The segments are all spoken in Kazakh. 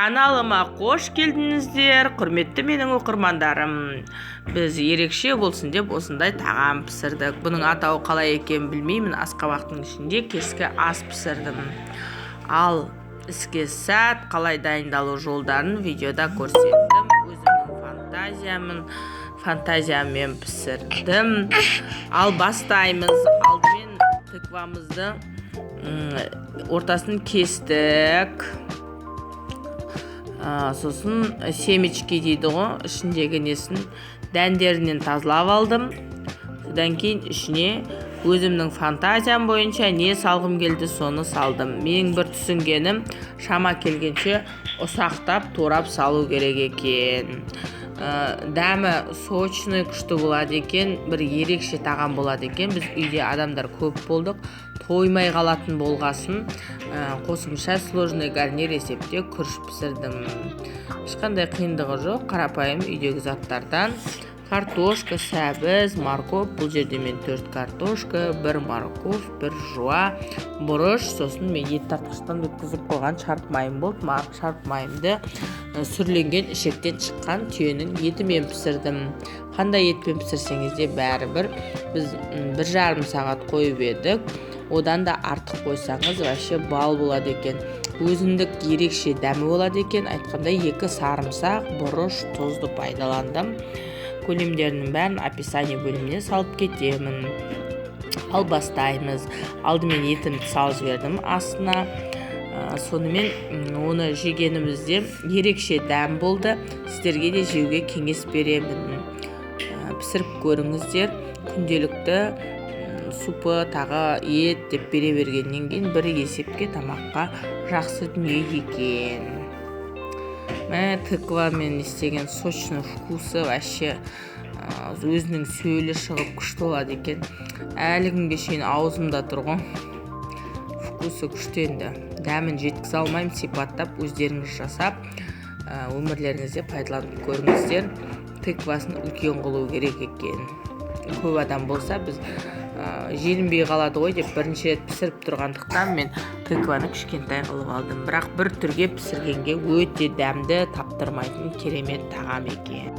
Каналыма қош келдіңіздер, құрметті менің оқырмандарым. Біз ерекше болсын деп осындай тағам пісірдік. Бұның атауы қалай екенін білмеймін. Асқабақтың ішінде кешкі ас пісірдім. Ал іске сәт қалай дайындалу жолдарын видеода көрсеттім. Өзімнің фантазиямен пісірдім. Ал бастаймыз. Алдымен тыквамызды ортасын кестік. Сосын семечки дейді ғой, ішіндегі несін дәндерінен тазалап алдым. Содан кейін ішіне өзімнің фантазиям бойынша не салғым келді, соны салдым. Менің бір түсінгенім, шама келгенше ұсақтап турап салу керек екен. Дәмі сочный күшті болады екен, бір ерекше тағам болады екен. Біз үйде адамдар көп болдық, тоймай қалатын болғасын қосымша сложный гарнир есепте күріш пісірдім. Ешқандай қиындығы жоқ, қарапайым үйдегі заттардан. Картошка, сәбіз, морков, бұл жерде мен 4 картошка, 1 морков, 1 жуа, бұрыш, сосын мен ет тартқыштан өткізіп қойған шарп майым болды. Шарп майымды сүрленген ішектен шыққан түйенің етімен пісірдім. Қандай етпен пісірсеңіз де бәрібір. Біз 1,5 сағат қойып едік. Одан да артық қойсаңыз вообще бал болады екен. Өзіндік ерекше дәмі болады екен. Айтқандай 2 сарымсақ, бұрыш, тұзды пайдаландым. Көлемдерінің бәрін описание бөліміне салып кетемін. Ал бастаймыз. Алдымен етімді салып жібердім астына. Сонымен оны жегенімізде ерекше дәм болды. Сіздерге де жеуге кеңес беремін. Пісіріп көріңіздер. Күнделікті супы, тағы ет деп бере бергеннен кейін бір есепке тамаққа жақсы дүние екен. Тыквамен істеген сочный вкусы вообще өзінің сөйлі шығып күшті болады екен. Әлі күнге шейін аузымда тұр ғой. Вкусы күшті енді. Дәмін жеткізе алмаймын, сипаттап өздеріңіз жасап өмірлеріңізде пайдаланып көріңіздер. Тыквасын үлкен қылу керек екен. Көп адам болса біз желінбей қалады ғой деп бірінші рет пісіріп тұрғандықтан мен тыкваны кішкентай қылып алдым. Бірақ бір түрге пісіргенге өте дәмді, таптырмайтын керемет тағам екен.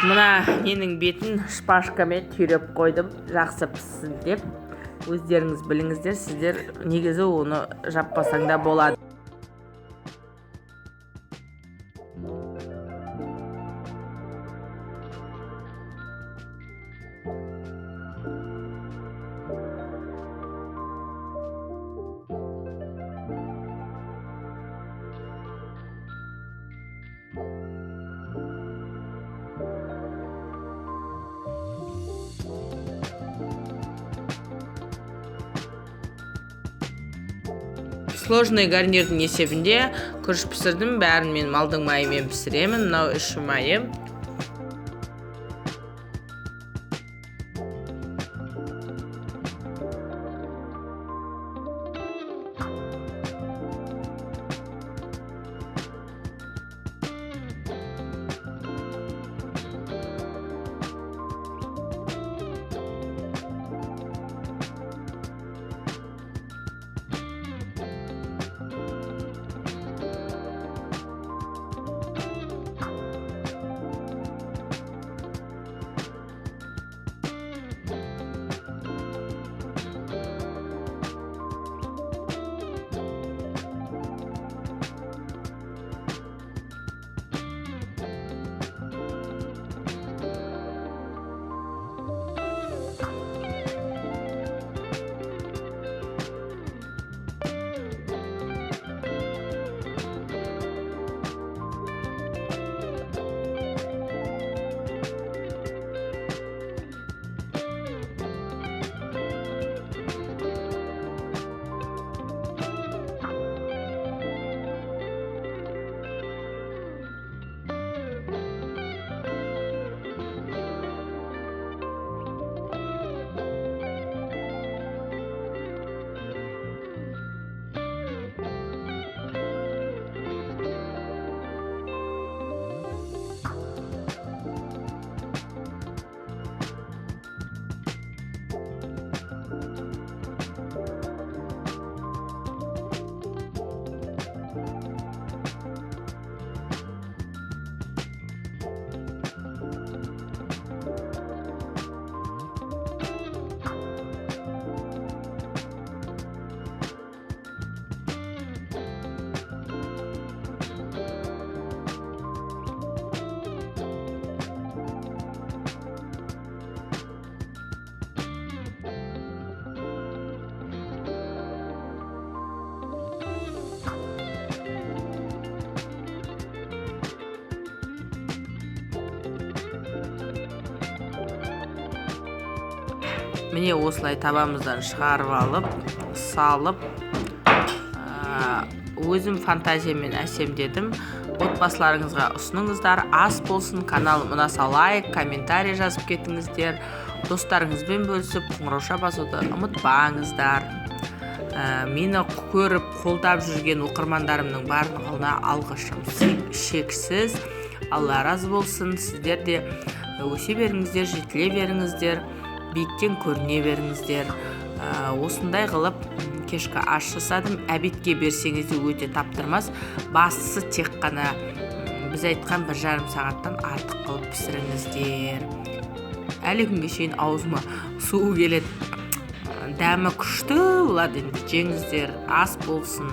Мына ненің бетін шпажкамен түйреп қойдым, жақсы піссін деп. Өздеріңіз біліңіздер, сіздер негізі оны жаппасаң да болады. Сложный гарнирдің есебінде күріш пісірдім, бәрін мен малдың майымен пісіремін. Мынау іші майым. Міне осылай табамыздан шығарып алып, салып, өзім фантазиямен әсемдедім. Отбасыларыңызға ұсыныңыздар, ас болсын. Каналым ұнаса лайк, комментарий жазып кетіңіздер. Достарыңызбен бөлісіп, қоңырауша басуды ұмытпаңыздар. Мені көріп, қолдап жүрген оқырмандарымның барлығына алғысым шексіз. Алла разы болсын. Сіздер де өсе беріңіздер, жетіле беріңіздер, биіктен көріне беріңіздер. Осындай қылып кешкі ас жасадым. Әбетке берсеңіз де өте таптырмас. Бастысы тек қана біз айтқан 1,5 сағаттан артық қылып пісіріңіздер. Әлі күнге шейін аузыма суы келеді. Дәмі күшті болады, енді жеңіздер, ас болсын.